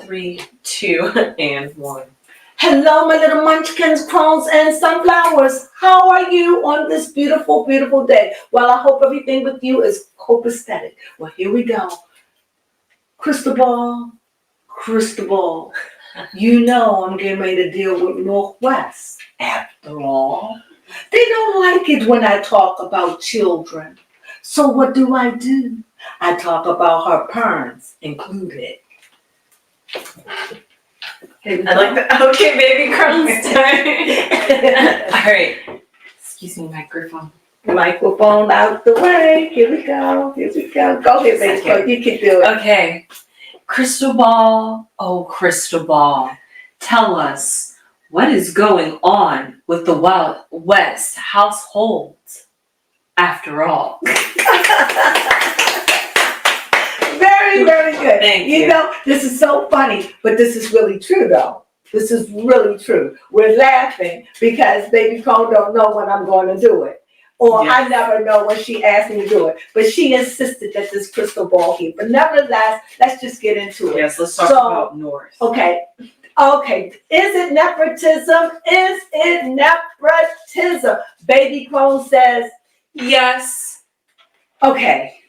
Three, two, and one. Hello, my little munchkins, crones, and sunflowers. How are you on this beautiful, beautiful day? Well, I hope everything with you is copacetic. Well, here we go. Crystal ball, crystal ball. You know I'm getting ready to deal with Northwest. After all, they don't like it when I talk about children. So what do? I talk about her parents included. I like that. Okay, baby, Crones time. All right. Excuse me, microphone. Microphone out the way. Here we go. Here we go. Go ahead, baby. You can do it. Okay. Crystal ball, oh crystal ball, tell us what is going on with the Wild West household after all. Very, very good. Thank you. You know, this is so funny, but this is really true, though. This is really true. We're laughing because Baby Crone don't know when I'm going to do it. Or yes. I never know when she asked me to do it. But she insisted that this crystal ball here. But nevertheless, let's just get into it. Yes, let's talk about North. Okay. Is it nepotism? Is it nepotism? Baby Crone says yes. Okay.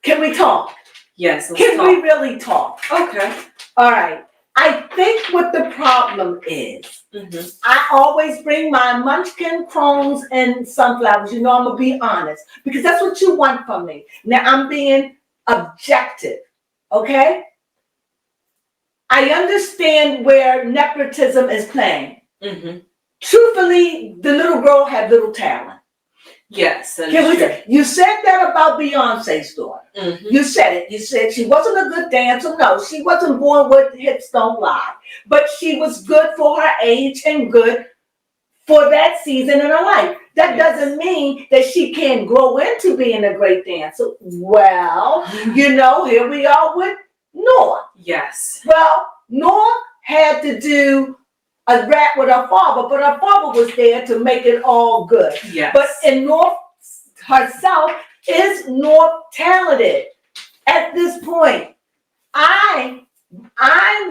Can we talk? Yes, let's talk. Can we really talk? Okay. All right. I think what the problem is, I always bring my munchkin, crones, and sunflowers. You know, I'm going to be honest, because that's what you want from me. Now, I'm being objective, okay? I understand where nepotism is playing. Truthfully, the little girl had little talent. Yes, that is true. You said that about Beyonce's daughter. You said it. You said she wasn't a good dancer. No, she wasn't born with hips don't lie. But she was good for her age and good for that season in her life. That doesn't mean that she can't grow into being a great dancer. Well, you know, here we are with North. Yes. Well, North had to do a rap with her father, but her father was there to make it all good. Yes. But in North herself, is North talented? At this point, I'm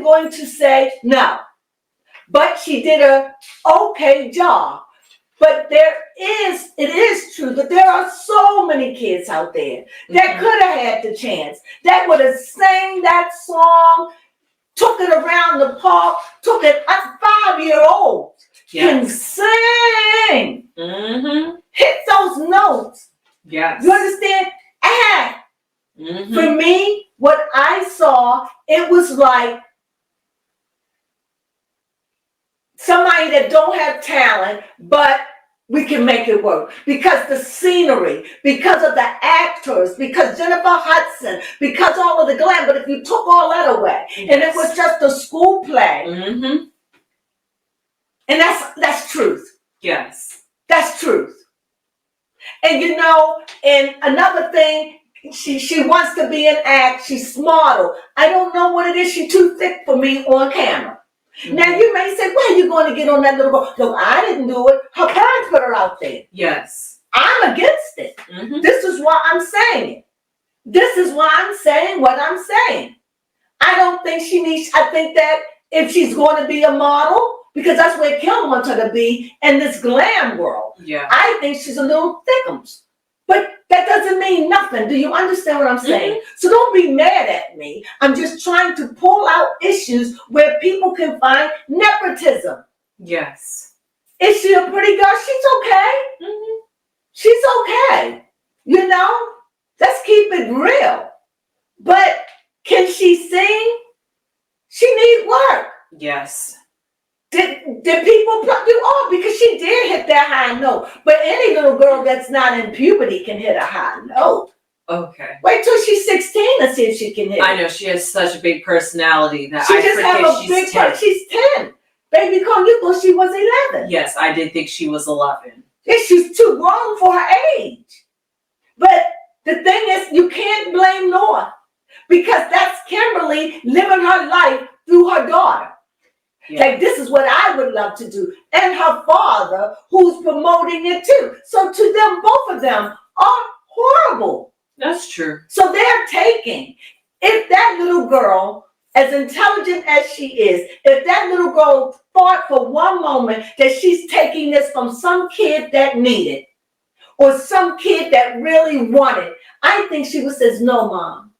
going to say no. But she did a okay job. But it is true that there are so many kids out there that could have had the chance, that would have sang that song, took it around the park, took it, a 5-year-old can sing, hit those notes. Yes. You understand? And for me, what I saw, it was like somebody that don't have talent, but we can make it work because the scenery, because of the actors, because Jennifer Hudson, because all of the glam. But if you took all that away and it was just a school play, and that's truth. Yes, that's truth. And you know, and another thing, she wants to be an act. She's smart. I don't know what it is. She's too thick for me on camera. Now you may say, "Where are you going to get on that little girl?" Look, I didn't do it. Her parents put her out there. Yes. I'm against it. This is why I'm saying it. This is why I'm saying what I'm saying. I don't think she needs, I think that if she's going to be a model, because that's where Kim wants her to be in this glam world. Yeah. I think she's a little thickums. But that doesn't mean nothing. Do you understand what I'm saying? So don't be mad at me. I'm just trying to pull out issues where people can find nepotism. Yes. Is she a pretty girl? She's okay. She's okay. You know? Let's keep it real. But can she sing? She needs work. Yes. Did people pluck you off? Because she did hit that high note. But any little girl that's not in puberty can hit a high note. Okay. Wait till she's 16 and see if she can hit. I know, she has such a big personality that she just have a big personality. She's 10. Baby Crone, you thought she was 11. Yes, I did think she was 11. Yeah, she's too grown for her age. But the thing is, you can't blame North because that's Kimberly living her life through her daughter. Yeah. Like, this is what I would love to do. And her father, who's promoting it too. So to them, both of them are horrible. That's true. So they're taking. If that little girl, as intelligent as she is, if that little girl thought for one moment that she's taking this from some kid that needed or some kid that really wanted, I think she would say, no, Mom,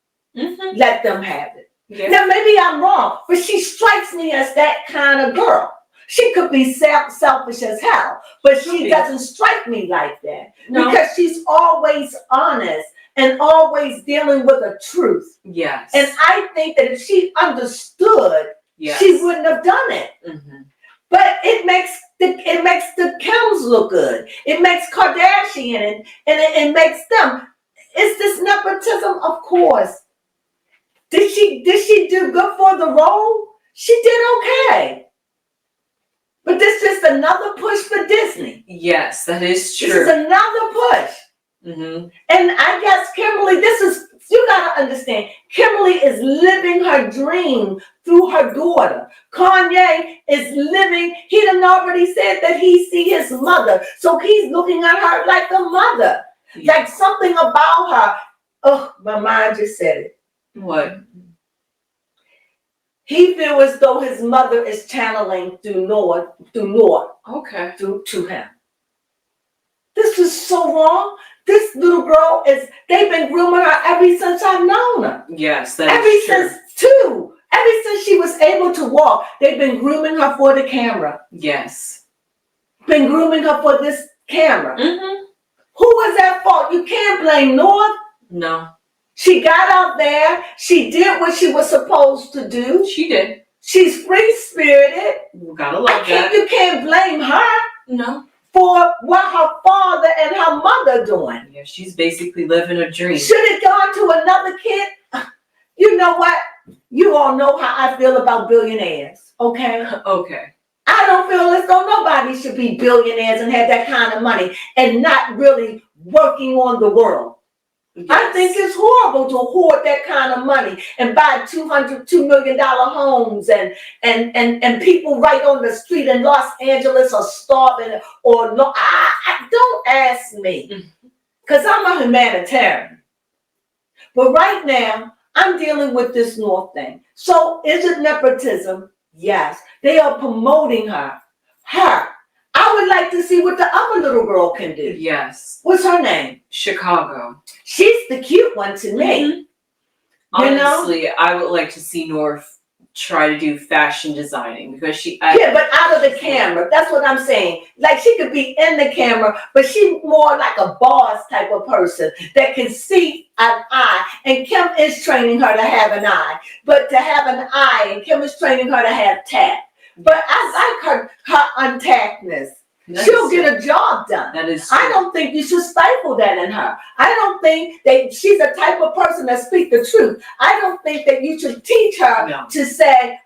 let them have it. Yeah. Now, maybe I'm wrong, but she strikes me as that kind of girl. She could be selfish as hell, but she doesn't strike me like that. No. Because she's always honest and always dealing with the truth. Yes. And I think that if she understood, she wouldn't have done it. But it makes the Kims look good. It makes Kardashian and it makes them. Is this nepotism? Of course. Did she do good for the role? She did okay. But this is just another push for Disney. Yes, that is true. This is another push. And I guess Kimberly, you gotta understand, Kimberly is living her dream through her daughter. Kanye is living, he done already said that he see his mother. So he's looking at her like a mother. Like something about her. Oh, my mind just said it. What? He feels as though his mother is channeling through Noah. Okay. To him. This is so wrong. This little girl they've been grooming her ever since I've known her. Yes, that's true. Ever since she was able to walk, they've been grooming her for the camera. Yes. Been grooming her for this camera. Who was at fault? You can't blame North. No. She got out there. She did what she was supposed to do. She did. She's free-spirited. You gotta love that. You can't blame her. No. For what her father and her mother doing. Yeah, she's basically living a dream. Should it gone to another kid? You know what? You all know how I feel about billionaires, okay? Okay. I don't feel as though nobody should be billionaires and have that kind of money and not really working on the world. Yes. I think it's horrible to hoard that kind of money and buy $2 million homes and people right on the street in Los Angeles are starving or no. I don't ask me because I'm a humanitarian. But right now, I'm dealing with this North thing. So is it nepotism? Yes. They are promoting her. I would like to see what the other little girl can do. Yes. What's her name? Chicago. She's the cute one to me. Honestly, I would like to see North try to do fashion designing because but out of the camera. That's what I'm saying. Like she could be in the camera, but she's more like a boss type of person that can see an eye. And Kim is training her to have an eye. But to have an eye, and Kim is training her to have tact. But I like her untactness. She'll get a job done. That is true. I don't think you should stifle that in her. I don't think that she's the type of person that speaks the truth. I don't think that you should teach her to say,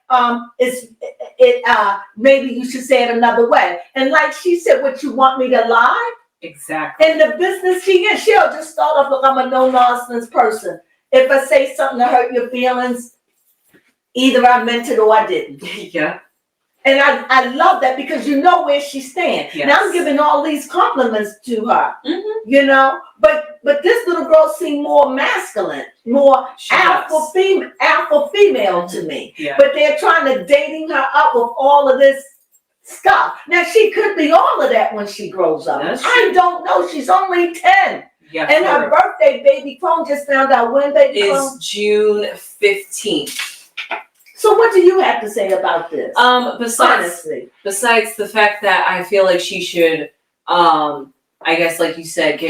maybe you should say it another way. And like she said, what, you want me to lie? Exactly. In the business she is, she'll just start off like I'm a no-nonsense person. If I say something to hurt your feelings, either I meant it or I didn't. Yeah. And I love that because you know where she stands. Yes. Now I'm giving all these compliments to her, you know. But this little girl seemed more masculine, more alpha female to me. Yeah. But they're trying to dating her up with all of this stuff. Now she could be all of that when she grows up. I don't know. She's only 10. Yeah, and her birthday, baby Crone, just found out when baby Crone is June 15th. So what do you have to say about this? Besides the fact that I feel like she should, I guess like you said,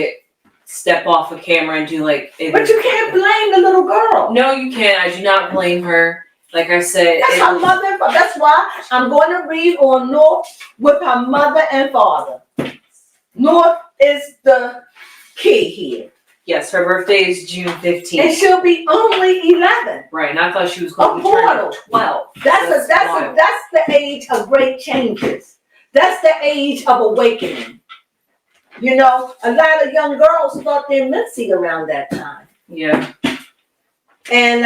step off a camera and do like. But you can't blame the little girl. No, you can't. I do not blame her. Like I said, that's her mother and father. That's why I'm going to read on North with her mother and father. North is the key here. Yes, her birthday is June 15th. And she'll be only 11. Right, and I thought she was going to turn 12. That's the age of great changes. That's the age of awakening. You know, a lot of young girls thought their Mitzi around that time. Yeah. And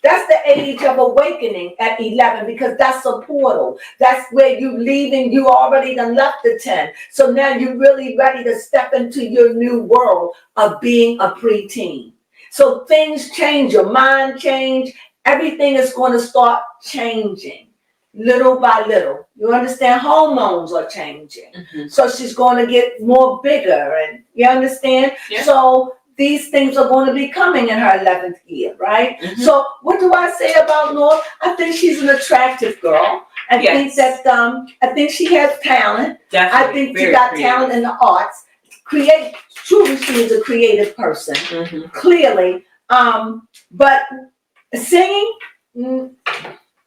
That's the age of awakening at 11, because that's a portal. That's where you leaving. You already done left the 10. So now you're really ready to step into your new world of being a preteen. So things change, your mind change, everything is going to start changing little by little. You understand? Hormones are changing. Mm-hmm. So she's going to get more bigger, and you understand? Yeah. So these things are going to be coming in her 11th year, right? Mm-hmm. So what do I say about North? I think she's an attractive girl. I think that I think she has talent. Definitely. I think she Very got creative. talent in the arts. Truly she is a creative person, Mm-hmm. clearly. But singing,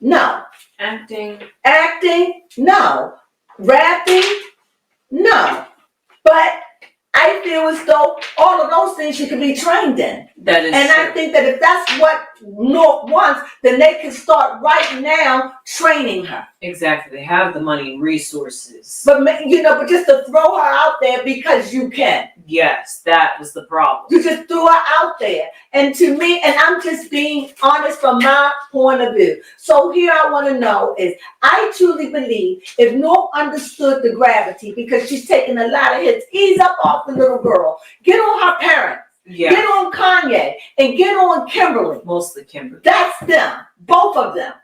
no. Acting, no. Rapping, no. But I feel as though all of those things she could be trained in. That is and true. I think that if that's what North wants, then they can start right now training her. Exactly. They have the money and resources. But but just to throw her out there because you can. Yes, that was the problem. You just threw her out there. And to me, and I'm just being honest from my point of view. So here I want to know is, I truly believe if North understood the gravity, because she's taking a lot of hits, ease up off the little girl. Get on her parents. Yeah. Get on Kanye. And get on Kimberly. Mostly Kimberly. That's them. Both of them.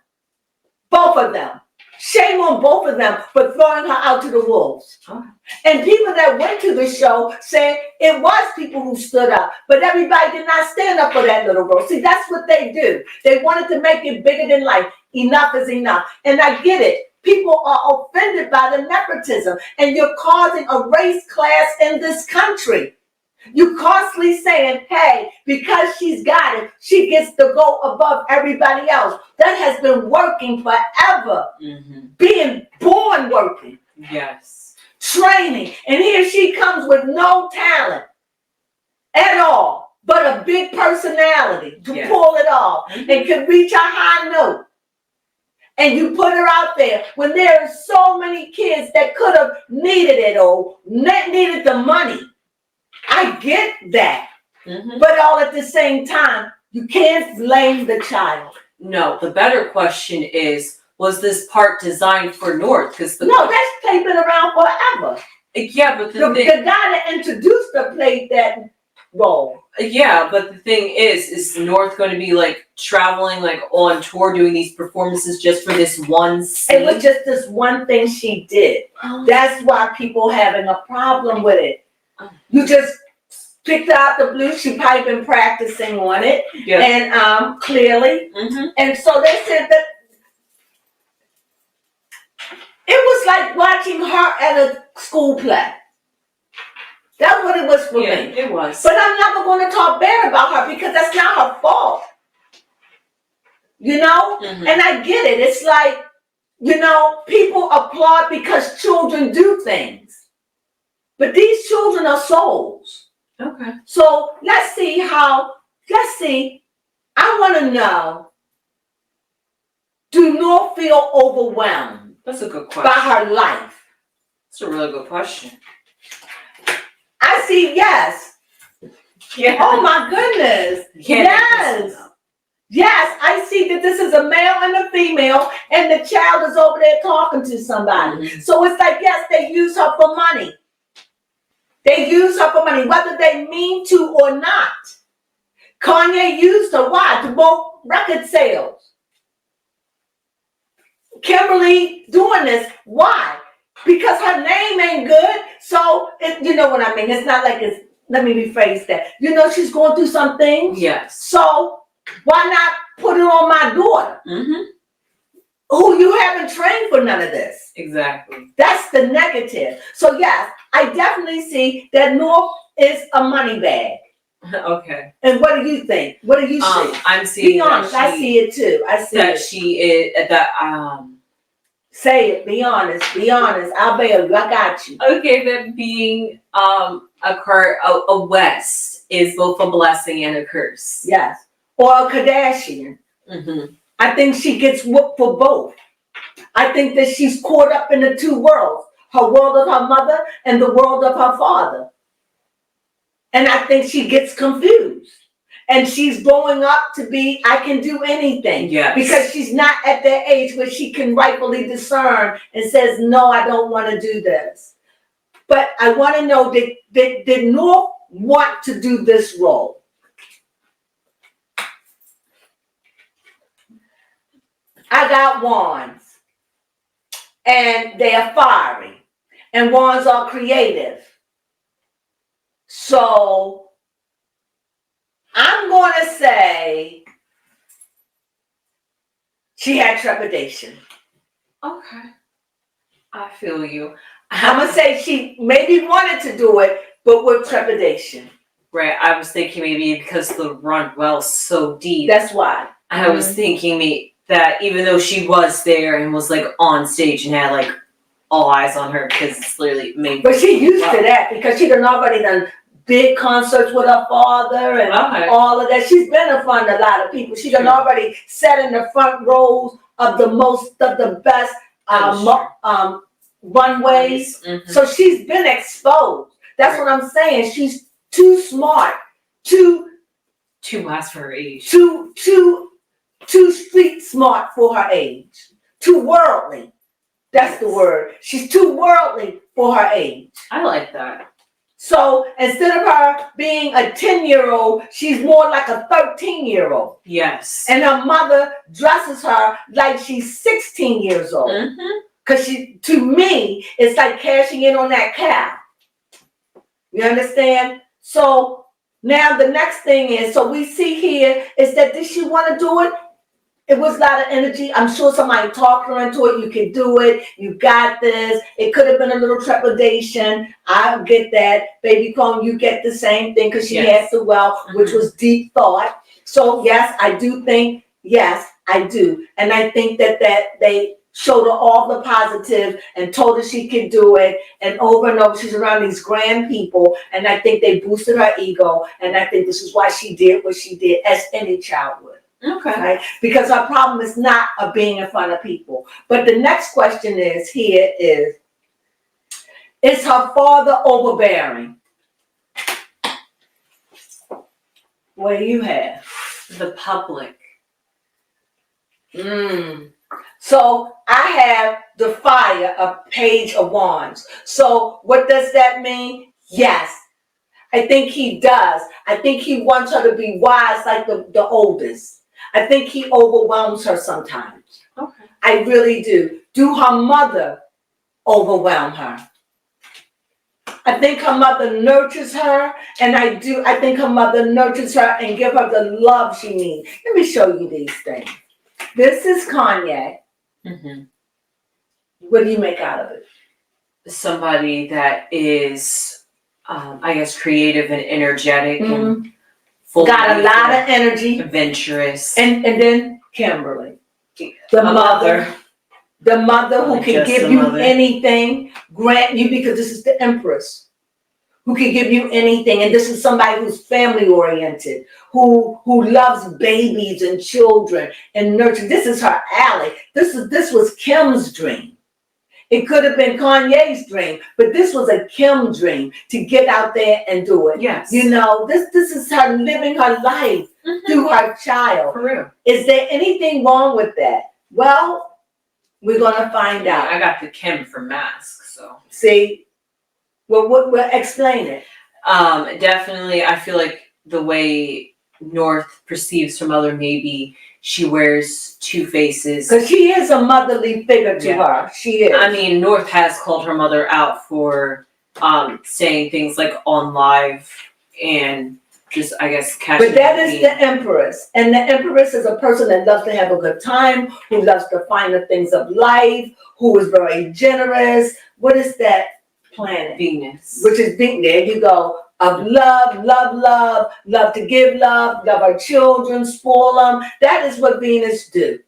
Both of them. Shame on both of them for throwing her out to the wolves. Oh. And people that went to the show said it was people who stood up, but everybody did not stand up for that little girl. See, that's what they do. They wanted to make it bigger than life. Enough is enough. And I get it. People are offended by the nepotism, and you're causing a race class in this country. You constantly saying, hey, because she's got it, she gets to go above everybody else. That has been working forever. Mm-hmm. Being born working. Yes. Training. And here she comes with no talent at all, but a big personality to pull it off, Mm-hmm. and can reach a high note. And you put her out there when there are so many kids that could have needed it or needed the money. I get that. Mm-hmm. But all at the same time, you can't blame the child. No, the better question is, was this part designed for North? Because No, that's been around forever. Yeah, but The guy that introduced her played that role. Yeah, but the thing is North going to be like traveling like on tour doing these performances just for this one scene? It was just this one thing she did. That's why people having a problem with it. You just picked out the blue. She probably been practicing on it, Yeah. and clearly. Mm-hmm. And so they said that it was like watching her at a school play. That's what it was for Yeah, me. it was. But I'm never going to talk bad about her because that's not her fault. You know? Mm-hmm. And I get it. It's like, people applaud because children do things. But these children are souls. Okay. So let's see. I want to know, do North feel overwhelmed That's a good by question. her life? That's a really good question. I see yes. Yeah. Oh my goodness. Yes. Yes, I see that this is a male and a female, and the child is over there talking to somebody. Mm-hmm. So it's like, yes, they use her for money. They use her for money, whether they mean to or not. Kanye used her. Why? To both record sales. Kimberly doing this. Why? Because her name ain't good. So, you know what I mean? It's not like it's, let me rephrase that. She's going through some things. Yes. So, why not put it on my daughter? Mm-hmm. Who you haven't trained for none of this. Exactly. That's the negative. So, yes, I definitely see that North is a money bag. Okay. And what do you think? What do you see? I'm seeing Be honest, I see it too. I see that it. she is that Say it. Be honest. Be honest. I'll bail you. I got you. Okay, that being a West is both a blessing and a curse. Yes. Or a Kardashian. Mm-hmm. I think she gets whooped for both. I think that she's caught up in the two worlds. Her world of her mother and the world of her father. And I think she gets confused. And she's growing up to be, I can do anything. Yes. Because she's not at that age where she can rightfully discern and says, no, I don't want to do this. But I want to know, did North want to do this role? I got wands. And they are fiery. And wands are creative. So I'm going to say she had trepidation. Okay. I feel you. I'm going to say she maybe wanted to do it, but with trepidation. Right. I was thinking maybe because the run well's so deep. That's why. I was thinking that even though she was there and was like on stage and had like all eyes on her because it's literally maybe. But she used to that because she done already done big concerts with her father and all of that. She's been in front of a lot of people. She done already sat in the front rows of the best runways. Mm-hmm. So she's been exposed. That's what I'm saying. She's too smart, too wise for her age. Too street smart for her age. Too worldly. That's the word. She's too worldly for her age. I like that. So instead of her being a 10-year-old, she's more like a 13-year-old. Yes. And her mother dresses her like she's 16 years old. Because to me, it's like cashing in on that cow. You understand? So now the next thing is, so we see here is that did she want to do it? It was a lot of energy. I'm sure somebody talked her into it. You can do it. You got this. It could have been a little trepidation. I get that. Baby Crone, you get the same thing because she had the wealth, which was deep thought. So yes, I do think, yes, I do. And I think that they showed her all the positive and told her she could do it. And over, she's around these grand people. And I think they boosted her ego. And I think this is why she did what she did, as any child would. Okay. Right? Because our problem is not of being in front of people. But the next question is her father overbearing? What do you have? The public. So I have the fire, a page of wands. So what does that mean? Yes, I think he does. I think he wants her to be wise like the oldest. I think he overwhelms her sometimes. Okay. I really do. Do her mother overwhelm her? I think her mother nurtures her, and I think her mother nurtures her and give her the love she needs. Let me show you these things. This is Kanye. What do you make out of it? Somebody that is, I guess, creative and energetic and got a lot of energy, adventurous, and then Kimberly, the mother who can give you anything, grant you, because this is the Empress who can give you anything, and this is somebody who's family oriented, who loves babies and children and nurture. This is her alley. This was Kim's dream. It could have been Kanye's dream, but this was a Kim dream to get out there and do it. Yes. This is her living her life through her child. For real. Is there anything wrong with that? Well, we're gonna find out. I got the Kim for mask, so. See? Well, explain it. Definitely, I feel like the way North perceives her mother, maybe she wears two faces. Because she is a motherly figure to her. She is. I mean, North has called her mother out for saying things like on live and just, I guess, casually. But that is the Empress. And the Empress is a person that loves to have a good time, who loves to find the things of life, who is very generous. What is that planet? Venus. Which is Venus. There you go. Of love to give love our children, spoil them. That is what Venus do.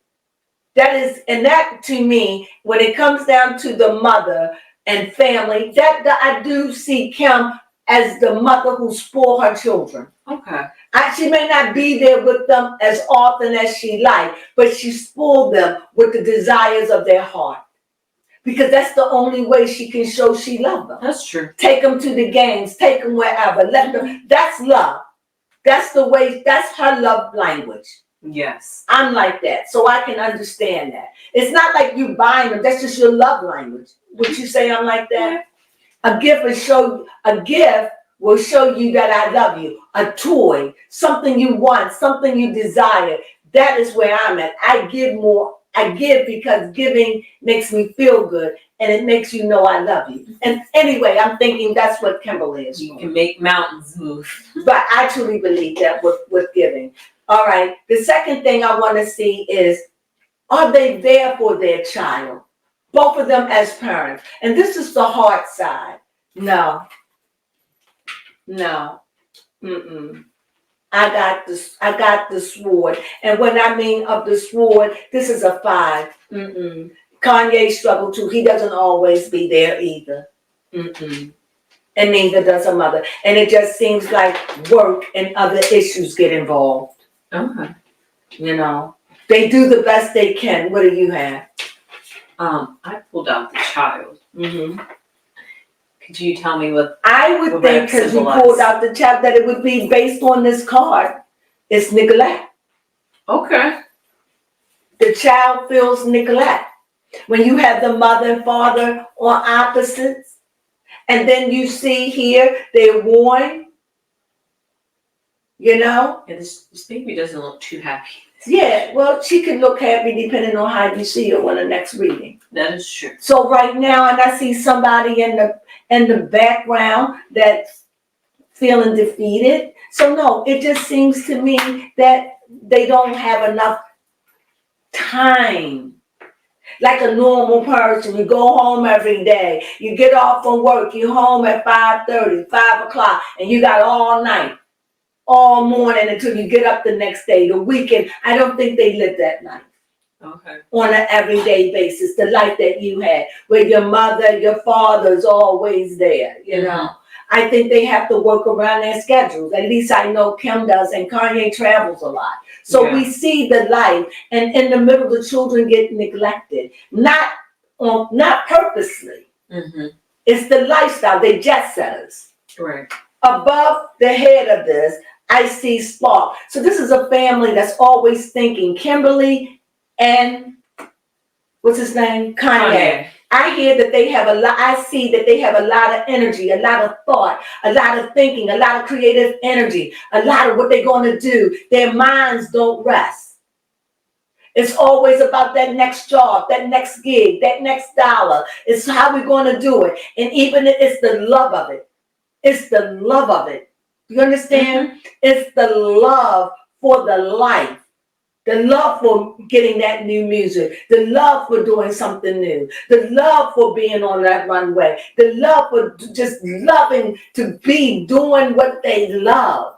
That to me, when it comes down to the mother and family, that I do see Kim as the mother who spoil her children. Okay. She may not be there with them as often as she like, but she spoiled them with the desires of their heart. Because that's the only way she can show she loves them. That's true. Take them to the games, take them wherever, let them. That's love. That's the way, that's her love language. Yes. I'm like that, so I can understand that. It's not like you buying them, that's just your love language. Would you say I'm like that? A gift will show you that I love you. A toy, something you want, something you desire. That is where I'm at. I give more. I give because giving makes me feel good and it makes you know I love you. And anyway, I'm thinking that's what Kimberly is. You can make mountains move. But I truly believe that with giving. All right. The second thing I want to see is, are they there for their child? Both of them as parents. And this is the hard side. No. Mm-mm. I got the sword. And when I mean of the sword, this is a 5. Mm-mm. Kanye struggled too. He doesn't always be there either. Mm-mm. And neither does her mother. And it just seems like work and other issues get involved. Okay. You know, they do the best they can. What do you have? I pulled out the child. Mm-hmm. Could you tell me what? I would think, because you pulled out the child, that it would be based on this card. It's neglect. Okay. The child feels neglect. When you have the mother and father on opposites, and then you see here, they're warned. You know? Yeah, this baby doesn't look too happy. Yeah, well, she can look happy depending on how you see her on the next reading. That is true. So right now, and I see somebody in the background that's feeling defeated. So no, it just seems to me that they don't have enough time. Like a normal person, you go home every day. You get off from work, you're home at 5:30, 5 o'clock, and you got all night, all morning until you get up the next day, the weekend. I don't think they live that life. Okay. On an everyday basis, the life that you had, where your mother, your father's always there, you know. I think they have to work around their schedules. At least I know Kim does, and Kanye travels a lot. So we see the life, and in the middle, the children get neglected, not purposely. Mm-hmm. It's the lifestyle. They jet setters. Right. Above the head of this, I see Spark. So this is a family that's always thinking. Kimberly and what's his name? Kanye. I hear that they have a lot. I see that they have a lot of energy, a lot of thought, a lot of thinking, a lot of creative energy, a lot of what they're going to do. Their minds don't rest. It's always about that next job, that next gig, that next dollar. It's how we're going to do it. And even it's the love of it. It's the love of it. You understand? Mm-hmm. It's the love for the life. The love for getting that new music, the love for doing something new, the love for being on that runway, the love for just loving to be doing what they love.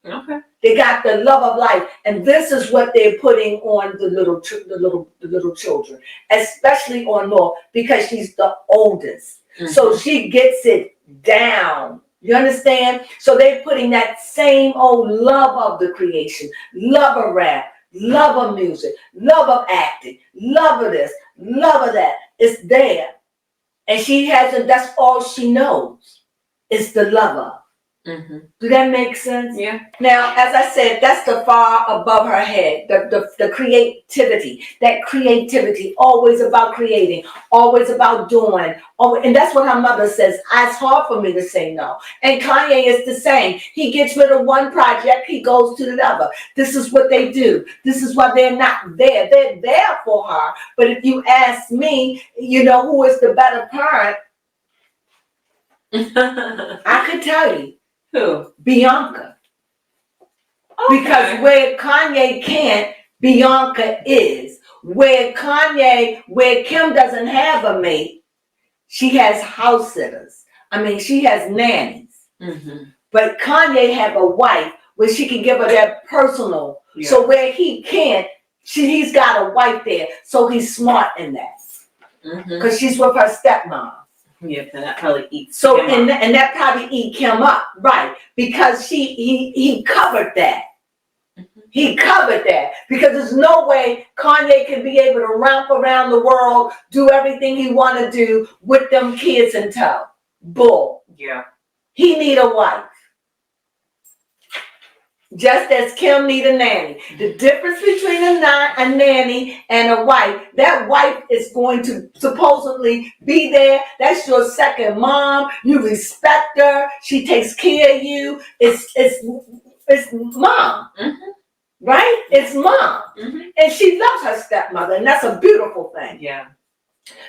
Okay. They got the love of life, and this is what they're putting on the little children, especially on North, because she's the oldest, so she gets it down. You understand? So they're putting that same old love of the creation, love of rap. Love of music, love of acting, love of this, love of that. It's there. And she hasn't, that's all she knows is the love of. Mm-hmm. Do that make sense? Yeah. Now, as I said, that's the far above her head, the creativity, that creativity, always about creating, always about doing. And that's what her mother says. It's hard for me to say no. And Kanye is the same. He gets rid of one project, he goes to the other. This is what they do. This is why they're not there. They're there for her. But if you ask me, you know, who is the better parent, I could tell you. Who? Bianca. Okay. Because where Kanye can't, Bianca is. Where Kim doesn't have a mate, she has house sitters. I mean, she has nannies. Mm-hmm. But Kanye have a wife where she can give her that personal. Yeah. So where he can't, he's got a wife there. So he's smart in that. Because she's with her stepmom. Yeah, and that probably eats so Kim and that probably eat Kim up, right? Because he covered that. Mm-hmm. He covered that because there's no way Kanye can be able to romp around the world, do everything he want to do with them kids in tow. Bull. Yeah. He need a wife. Just as Kim need a nanny. The difference between a nanny and a wife, that wife is going to supposedly be there. That's your second mom. You respect her. She takes care of you. It's mom. Mm-hmm. Right? It's mom. Mm-hmm. And she loves her stepmother, and that's a beautiful thing. Yeah.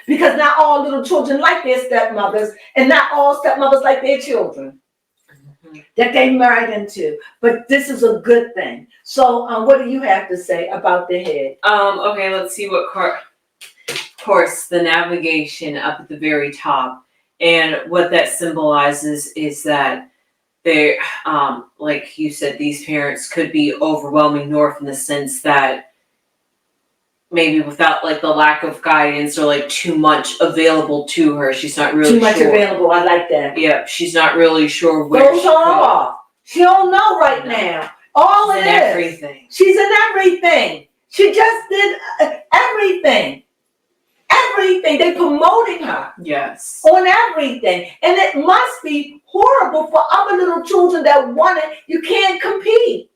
Because not all little children like their stepmothers, and not all stepmothers like their children that they married into. But this is a good thing. So what do you have to say about the head? Okay, let's see what of course, the navigation up at the very top. And what that symbolizes is that they, like you said, these parents could be overwhelming North in the sense that maybe without like the lack of guidance or like too much available to her, she's not really Too much sure. available. I like that. Yeah, she's not really sure where Those she are goes. off. She don't know right No. now. All She's it in is. everything. She's in everything. She just did everything. Everything. They promoting her Yes. on everything. And it must be horrible for other little children that want it. You can't compete.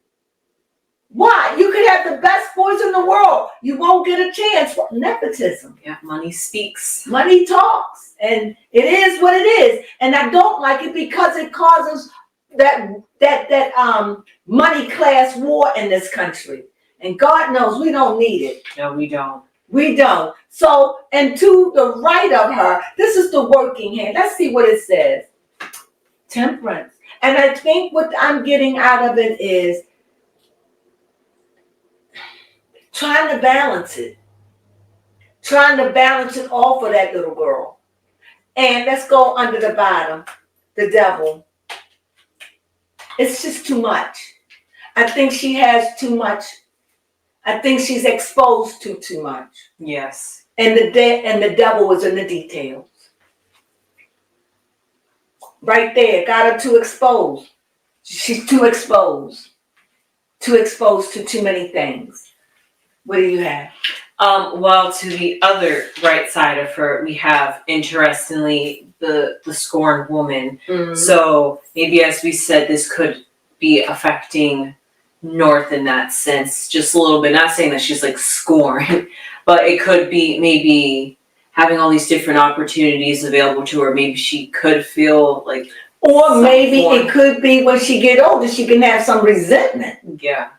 Why? You could have the best boys in the world. You won't get a chance for nepotism. Yeah, money speaks. Money talks. And it is what it is. And I don't like it because it causes that money class war in this country. And God knows we don't need it. No, we don't. We don't. So, and to the right of her, this is the working hand. Let's see what it says. Temperance. And I think what I'm getting out of it is trying to balance it. Trying to balance it all for that little girl. And let's go under the bottom. The devil. It's just too much. I think she has too much. I think she's exposed to too much. Yes. And the devil is in the details. Right there, got her too exposed. She's too exposed. Too exposed to too many things. What do you have? Well, to the other right side of her, we have, interestingly, the scorned woman. Mm-hmm. So maybe, as we said, this could be affecting North in that sense, just a little bit. Not saying that she's like scorned, but it could be maybe having all these different opportunities available to her. Maybe she could feel like, or maybe it could be when she get older, she can have some resentment. Yeah.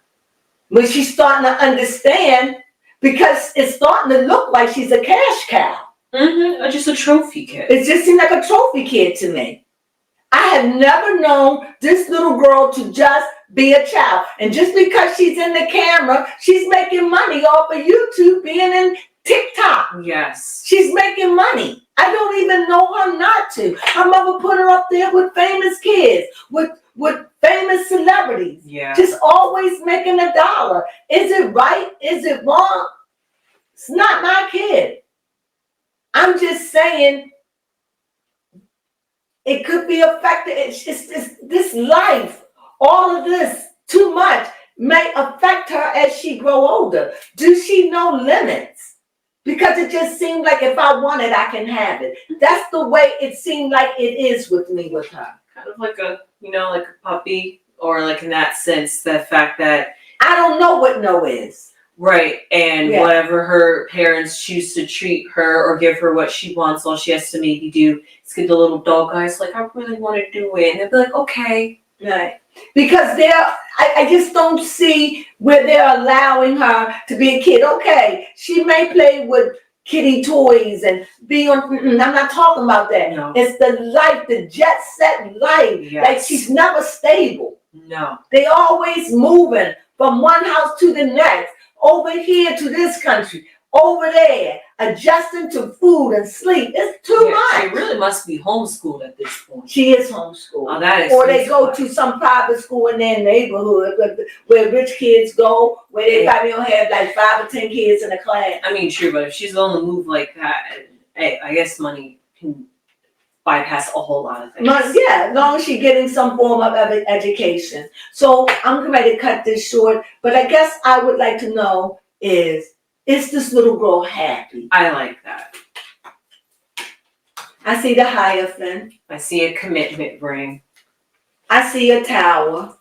When she's starting to understand, because it's starting to look like she's a cash cow. Mm-hmm. Or just a trophy kid. It just seemed like a trophy kid to me. I have never known this little girl to just be a child. And just because she's in the camera, she's making money off of YouTube, being in TikTok. Yes. She's making money. I don't even know her not to. Her mother put her up there with famous kids, with famous celebrities. Yeah. Just always making a dollar. Is it right? Is it wrong? It's not my kid. I'm just saying it could be affected. It's this life, all of this, too much may affect her as she grow older. Do she know limits? Because it just seemed like if I want it, I can have it. That's the way it seemed like it is with me, with her. Kind of like a, like a puppy, or like in that sense, the fact that I don't know what no is. Right, and whatever her parents choose to treat her or give her what she wants, all she has to maybe do is get the little dog eyes like, I really want to do it. And they'll be like, okay. Right. Because I just don't see where they're allowing her to be a kid. Okay, she may play with kitty toys and be on, I'm not talking about that. No. It's the life, the jet set life. Yes. Like she's never stable. No. They always moving from one house to the next. Over here to this country, over there, adjusting to food and sleep. It's too much. She really must be homeschooled at this point. She is homeschooled. Oh, that is. Or they go to some private school in their neighborhood where rich kids go, where they probably don't have like 5 or 10 kids in a class. I mean, true, but if she's on the move like that, I guess money can bypass a whole lot of things. Yeah, as long as she's getting some form of education. So I'm ready to cut this short, but I guess I would like to know is this little girl happy? I like that. I see the Hierophant. I see a commitment ring. I see a tower.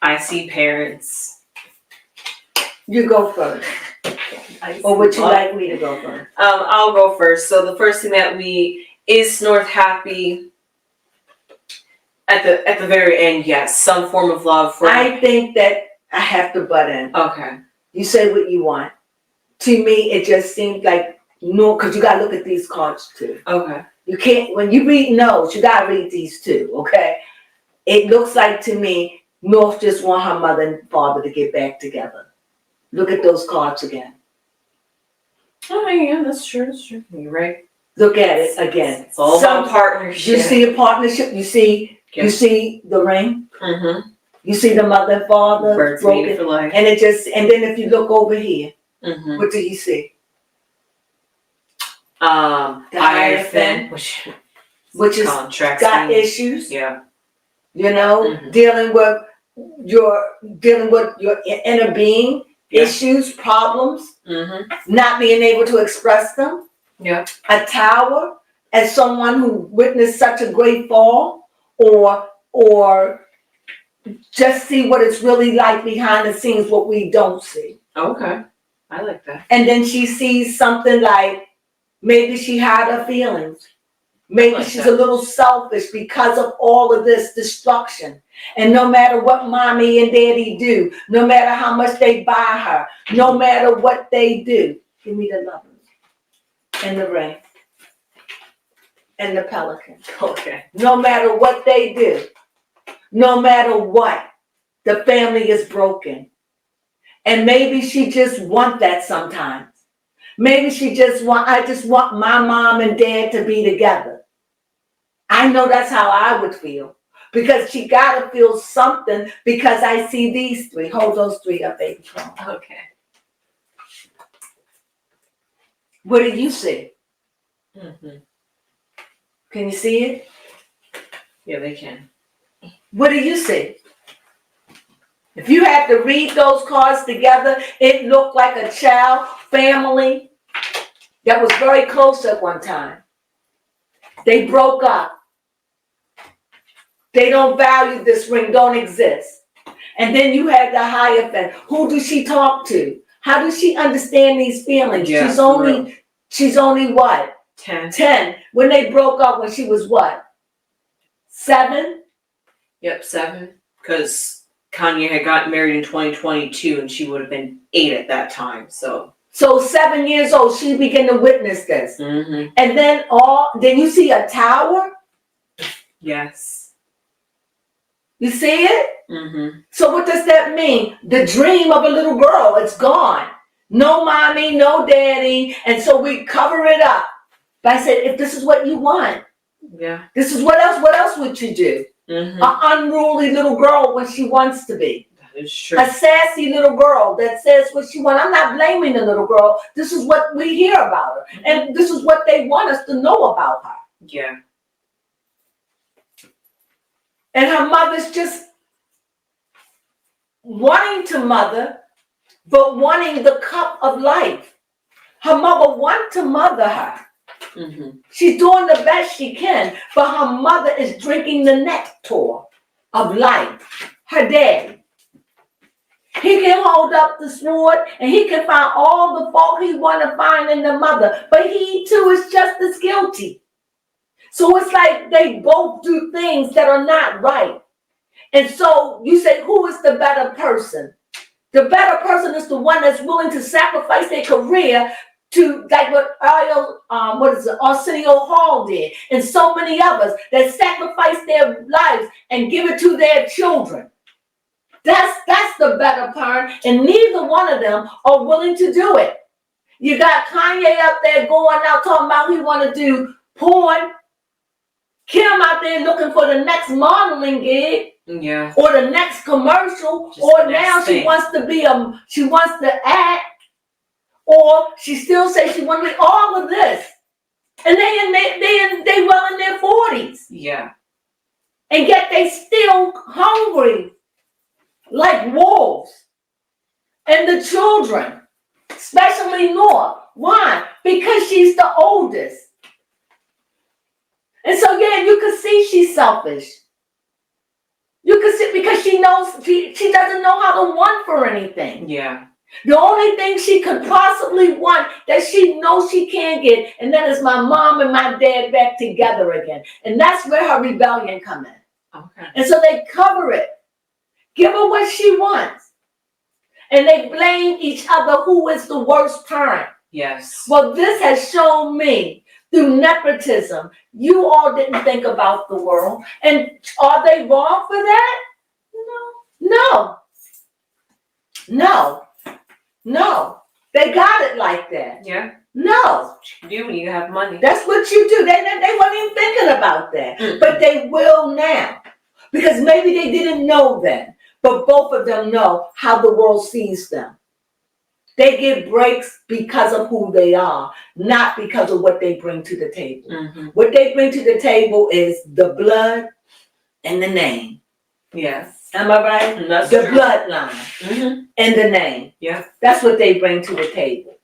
I see parents. You go first. Or would you like me to go first? I'll go first. So the first thing that is North happy at the very end? Yes, some form of love for. I think that I have to butt in. Okay. You say what you want. To me, it just seems like no, because you gotta look at these cards too. Okay. You can't, when you read notes, you gotta read these too, okay? It looks like to me, North just want her mother and father to get back together. Look at those cards again. Oh yeah, that's true. That's true. You're right. Look at it again. It's all about partnership. You see a partnership. You see the ring. Mm-hmm. You see the mother and father Birds broken, mated for life. and then if you look over here, Mm-hmm. what do you see? The Hierophant, which is contracts got issues. Yeah. You know, Mhm. dealing with your inner being, Yeah. issues, problems, Mm-hmm. not being able to express them. Yeah. A tower, as someone who witnessed such a great fall, or just see what it's really like behind the scenes, what we don't see. Okay. I like that. And then she sees something like maybe she had her feelings. Maybe like she's that. a little selfish because of all of this destruction. And no matter what mommy and daddy do, no matter how much they buy her, no matter what they do, give me the lovers and the ring and the pelican. Okay. No matter what they do, no matter what, the family is broken. And maybe she just want that sometimes. Maybe she I just want my mom and dad to be together. I know that's how I would feel. Because she gotta feel something because I see these three. Hold those three up, baby. Okay. What do you see? Mm-hmm. Can you see it? Yeah, they can. What do you see? If you had to read those cards together, it looked like a child family that was very close at one time. They broke up. They don't value this ring, don't exist. And then you had the Hierophant. Who does she talk to? How does she understand these feelings? Yeah, she's only what? 10. 10. When they broke up, when she was what? 7? Yep, 7. Because Kanye had gotten married in 2022 and she would have been 8 at that time. So 7 years old, she began to witness this. Mm-hmm. And then you see a tower? Yes. You see it? Mm-hmm. So what does that mean? The dream of a little girl, it's gone. No mommy, no daddy. And so we cover it up. But I said, if this is what you want, yeah, this is what else would you do? Mm-hmm. An unruly little girl when she wants to be. That is true. A sassy little girl that says what she wants. I'm not blaming the little girl. This is what we hear about her. And this is what they want us to know about her. Yeah. And her mother's just wanting to mother, but wanting the cup of life. Her mother wants to mother her. Mm-hmm. She's doing the best she can, but her mother is drinking the nectar of life. Her daddy. He can hold up the sword and he can find all the fault he want to find in the mother, but he too is just as guilty. So it's like they both do things that are not right. And so you say, who is the better person? The better person is the one that's willing to sacrifice their career to, like what Arsenio Hall did, and so many others that sacrifice their lives and give it to their children. That's the better parent, and neither one of them are willing to do it. You got Kanye up there going out talking about he want to do porn. Kim out there looking for the next modeling gig. Yeah. Or the next commercial. Just or the now next she thing. wants to act. Or she still says she wants to be all of this. And they well in their 40s. Yeah. And yet they still hungry like wolves. And the children, especially North. Why? Because she's the oldest. And so, yeah, you can see she's selfish. You can see because she knows she doesn't know how to want for anything. Yeah. The only thing she could possibly want that she knows she can't get, and that is my mom and my dad back together again. And that's where her rebellion comes in. Okay. And so they cover it. Give her what she wants. And they blame each other who is the worst parent. Yes. Well, this has shown me through nepotism, you all didn't think about the world. And are they wrong for that? No. No. No. They got it like that. Yeah. No. You do when you have money. That's what you do. They weren't even thinking about that. Mm-mm. But they will now. Because maybe they didn't know then. But both of them know how the world sees them. They get breaks because of who they are, not because of what they bring to the table. Mm-hmm. What they bring to the table is the blood and the name. Yes. Am I right? And that's the true. bloodline Mm-hmm. and the name. Yeah. That's what they bring to the table.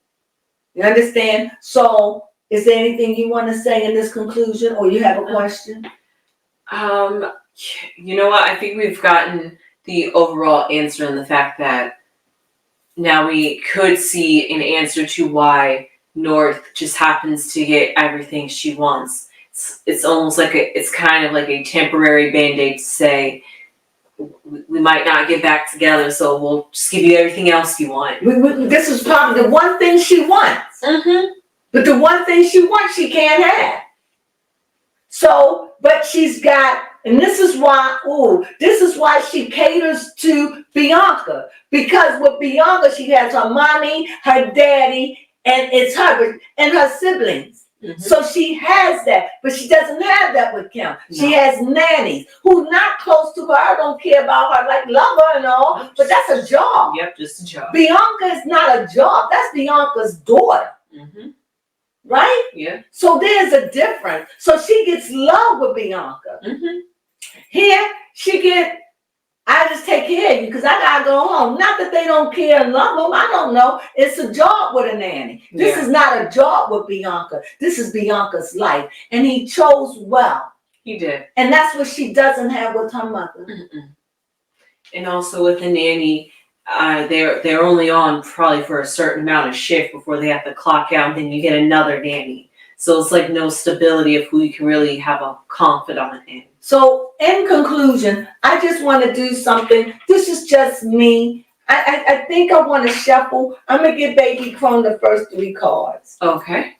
You understand? So, is there anything you want to say in this conclusion, or you have a question? You know what? I think we've gotten the overall answer in the fact that now we could see an answer to why North just happens to get everything she wants. It's almost like it's kind of like a temporary band-aid to say we might not get back together, so we'll just give you everything else you want. This is probably the one thing she wants. Mm-hmm. But the one thing she wants, she can't have. So, but she's got, and this is why she caters to Bianca. Because with Bianca, she has her mommy, her daddy, and it's her, and her siblings. Mm-hmm. So she has that, but she doesn't have that with Kim. No. She has nannies who not close to her, don't care about her, like love her and all, but that's a job. Yep, just a job. Bianca is not a job. That's Bianca's daughter. Mm-hmm. Right? Yeah. So there's a difference. So she gets love with Bianca. Mm-hmm. Here, I just take care of you because I gotta go home. Not that they don't care and love them. I don't know. It's a job with a nanny. This is not a job with Bianca. This is Bianca's life. And he chose well. He did. And that's what she doesn't have with her mother. Mm-mm. And also with the nanny, they're only on probably for a certain amount of shift before they have to clock out, and then you get another nanny. So it's like no stability of who you can really have a confidant in. So in conclusion, I just want to do something. This is just me. I think I want to shuffle. I'm going to give Baby Crone the first 3 cards. Okay.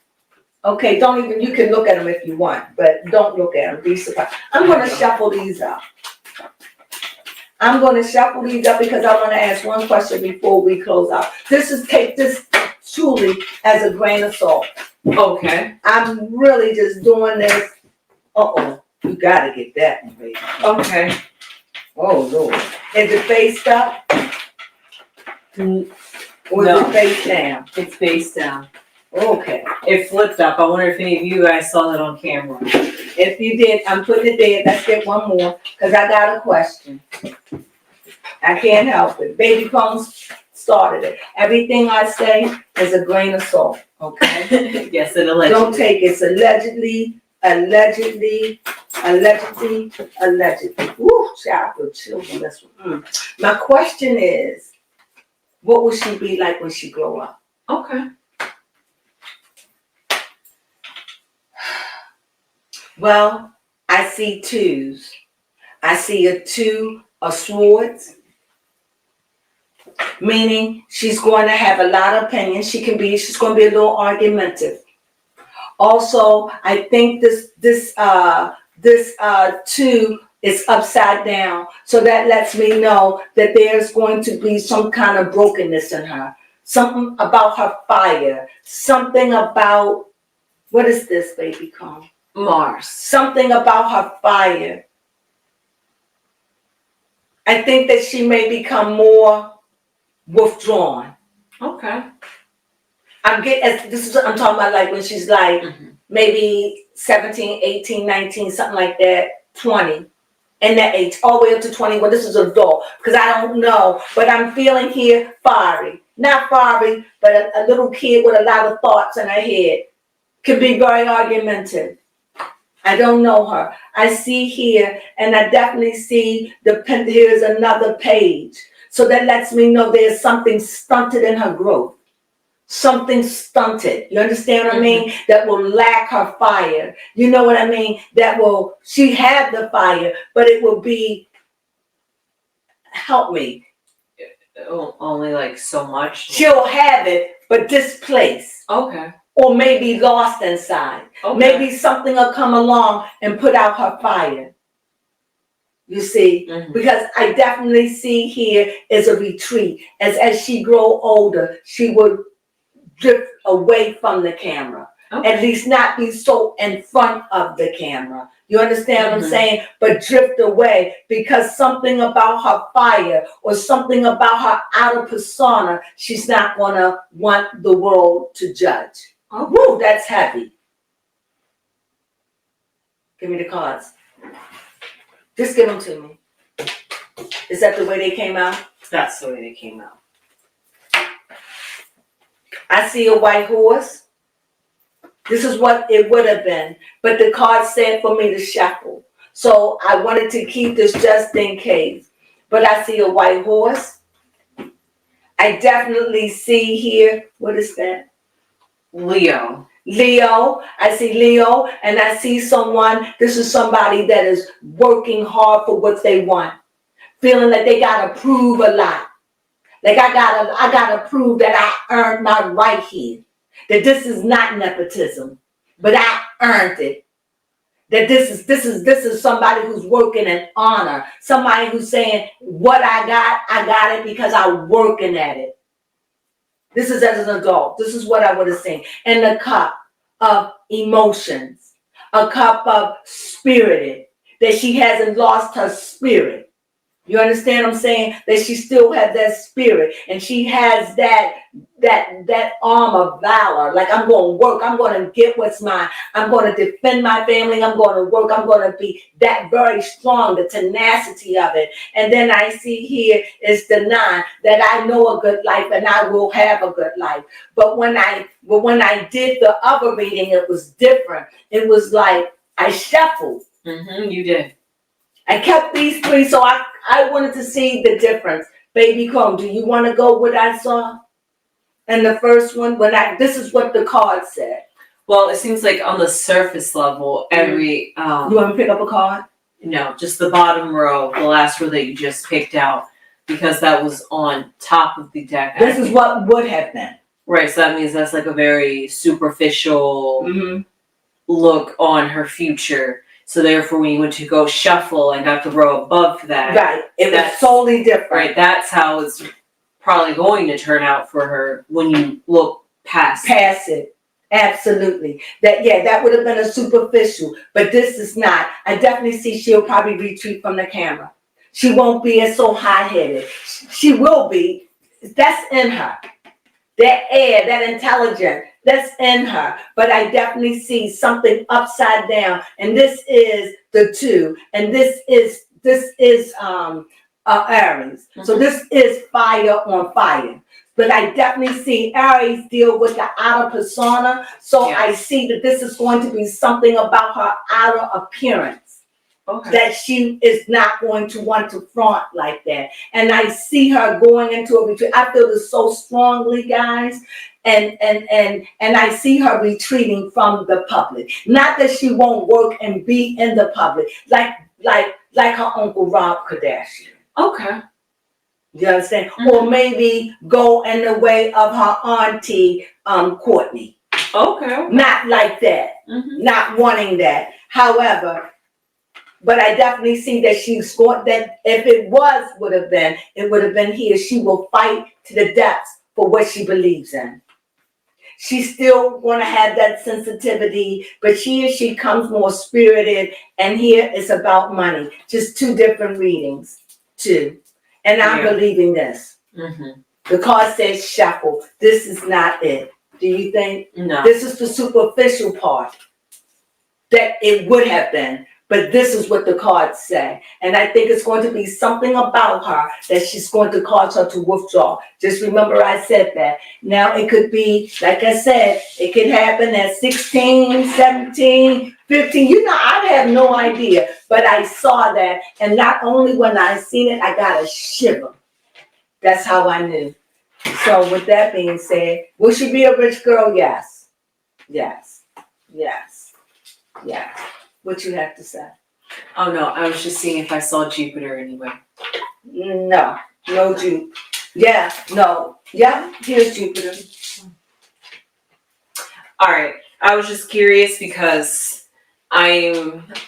Okay, you can look at them if you want, but don't look at them. Be surprised. I'm going to shuffle these up. I'm going to shuffle these up because I want to ask one question before we close out. Take this truly as a grain of salt. Okay. I'm really just doing this. Uh-oh. You gotta get that one, baby. Okay. Oh, Lord. Is it face up? Or is it face down? It's face down. Okay. It flipped up. I wonder if any of you guys saw that on camera. If you did, I'm putting it there. Let's get one more, because I got a question. I can't help it. Baby Crones started it. Everything I say is a grain of salt, okay? Yes, it allegedly. Don't take it. It's allegedly. Ooh, child for children. That's My question is, what will she be like when she grow up? Okay. Well, I see 2s. I see a 2 of swords, meaning she's going to have a lot of opinions. She's going to be a little argumentative. Also, I think this 2 is upside down. So that lets me know that there's going to be some kind of brokenness in her. Something about her fire. Something about, what is this, baby Crone? Mars. Something about her fire. I think that she may become more withdrawn. Okay. I'm talking about like when she's like maybe 17, 18, 19, something like that, 20. And that age, all the way up to 21. This is adult, because I don't know. But I'm feeling here fiery. Not fiery, but a little kid with a lot of thoughts in her head. Can be very argumentative. I don't know her. I see here, and I definitely see here's another page. So that lets me know there's something stunted in her growth. Something stunted. You understand what I mean? That will lack her fire. You know what I mean? She had the fire, but it will be, help me. Only like so much. She'll have it, but displaced. Okay. Or maybe lost inside. Okay. Maybe something will come along and put out her fire. You see? Because I definitely see here is a retreat. As she grow older, she will drift away from the camera. Okay. At least not be so in front of the camera. You understand what I'm saying? But drift away because something about her fire or something about her outer persona, she's not gonna want the world to judge. Oh, woo, that's heavy. Give me the cards. Just give them to me. Is that the way they came out? That's the way they came out. I see a white horse. This is what it would have been. But the card said for me to shuffle. So I wanted to keep this just in case. But I see a white horse. I definitely see here, what is that? Leo. I see Leo, and I see someone, this is somebody that is working hard for what they want. Feeling like they gotta prove a lot. Like I gotta prove that I earned my right here. That this is not nepotism, but I earned it. That this is somebody who's working in honor. Somebody who's saying, what I got it because I'm working at it. This is as an adult. This is what I would have seen. And the cup of emotions. A cup of spirited. That she hasn't lost her spirit. You understand what I'm saying? That she still has that spirit. And she has that arm of valor. Like, I'm going to work. I'm going to get what's mine. I'm going to defend my family. I'm going to work. I'm going to be that very strong, the tenacity of it. And then I see here is the 9, that I know a good life and I will have a good life. But when I did the other reading, it was different. It was like I shuffled. You did. I kept these 3, so I wanted to see the difference. Baby Crone, do you want to go what I saw? And the first one, this is what the card said. Well, it seems like on the surface level, every you want to pick up a card? No, just the bottom row, the last row that you just picked out, because that was on top of the deck. This is what would have been. Right, so that means that's like a very superficial look on her future. So therefore, when you went to go shuffle and got the row above that, right, it was solely different. Right, that's how it's probably going to turn out for her when you look past it. Absolutely. That would have been a superficial, but this is not. I definitely see she'll probably retreat from the camera. She won't be as so hot-headed. She will be. That's in her. That air, that intelligence, that's in her. But I definitely see something upside down. And this is the 2. And this is Aries. So this is fire on fire. But I definitely see Aries deal with the outer persona. So I see that this is going to be something about her outer appearance. Okay. That she is not going to want to flaunt like that. And I see her going into a retreat. I feel this so strongly, guys. And I see her retreating from the public. Not that she won't work and be in the public, like her Uncle Rob Kardashian. Okay. You understand? Or maybe go in the way of her auntie, Courtney. Okay. Not like that. Not wanting that. However, but I definitely see that she's going, that if it would have been here. She will fight to the depths for what she believes in. She's still going to have that sensitivity, but she comes more spirited, and here it's about money. Just 2 different readings, 2. And I'm believing this. The card says shuffle. This is not it. Do you think? No. This is the superficial part that it would have been. But this is what the cards say. And I think it's going to be something about her that she's going to cause her to withdraw. Just remember I said that. Now it could be, like I said, it could happen at 16, 17, 15. You know, I have no idea. But I saw that. And not only when I seen it, I got a shiver. That's how I knew. So with that being said, will she be a rich girl? Yes. Yes. Yes. Yes. What you have to say? Oh no, I was just seeing if I saw Jupiter anywhere. No Jupiter. Yeah, no. Yeah, here's Jupiter. All right, I was just curious because I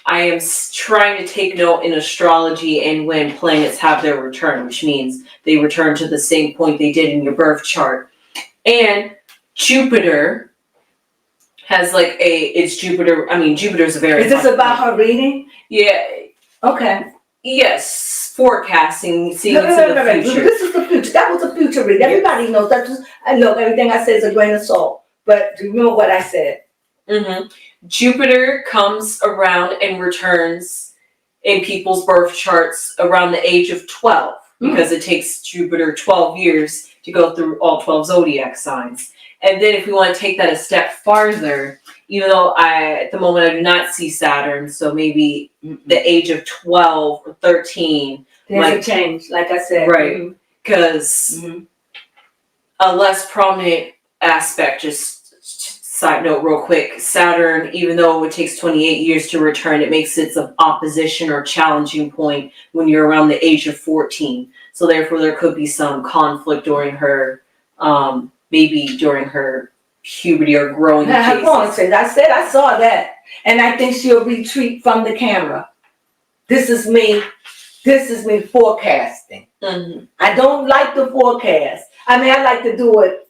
am trying to take note in astrology and when planets have their return, which means they return to the same point they did in your birth chart. And Jupiter has like it's Jupiter. I mean, Jupiter's a very. Is this about her reading? Yeah. Okay. Yes, forecasting, seeing No, into the future. This is the future. That was a future read. Everybody knows that. Look, everything I say is a grain of salt. But remember what I said. Mm-hmm. Jupiter comes around and returns in people's birth charts around the age of 12 because it takes Jupiter 12 years to go through all 12 zodiac signs. And then if we want to take that a step farther, even though at the moment I do not see Saturn, so maybe the age of 12 or 13. There's a change, like I said. Right. Because a less prominent aspect, just side note real quick, Saturn, even though it takes 28 years to return, it makes its opposition or challenging point when you're around the age of 14. So therefore there could be some conflict during her, maybe during her puberty or growing phases. I said I saw that. And I think she'll retreat from the camera. This is me forecasting. Mm-hmm. I don't like the forecast. I mean, I like to do it,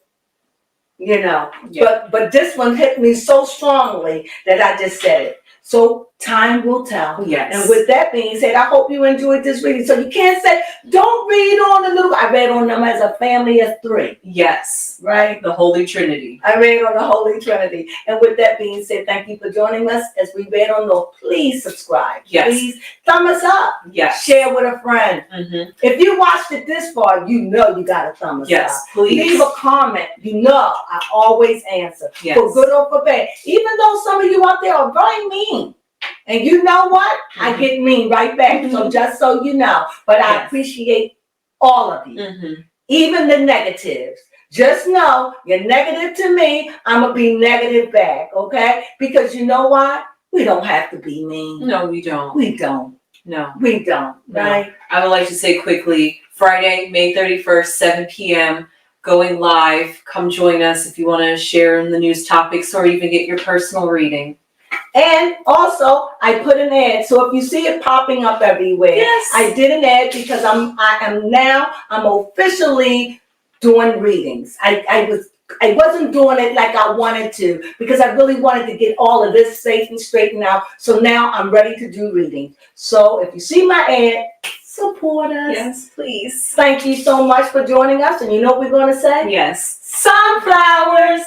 you know. Yeah. But this one hit me so strongly that I just said it. So time will tell. Yes. And with that being said, I hope you enjoyed this reading. So you can't say, don't read on the little. I read on them as a family of 3. Yes. Right? The Holy Trinity. I read on the Holy Trinity. And with that being said, thank you for joining us as we read on the. Please subscribe. Yes. Please thumb us up. Yes. Share with a friend. Mm-hmm. If you watched it this far, you know you got to thumb us up. Yes, please. Leave a comment. You know I always answer. Yes. For good or for bad. Even though some of you out there are very mean. And you know what? I get mean right back. So just so you know. But I appreciate all of you. Even the negatives. Just know you're negative to me. I'm going to be negative back. Okay? Because you know what? We don't have to be mean. No, we don't. We don't. No. We don't. Right? No. I would like to say quickly, Friday, May 31st, 7 p.m., going live. Come join us if you want to share in the news topics or even get your personal reading. And also, I put an ad. So if you see it popping up everywhere, I did an ad because I'm officially doing readings. I wasn't doing it like I wanted to because I really wanted to get all of this safe and straightened out. So now I'm ready to do readings. So if you see my ad, support us. Yes, please. Thank you so much for joining us. And you know what we're going to say? Yes. Sunflowers.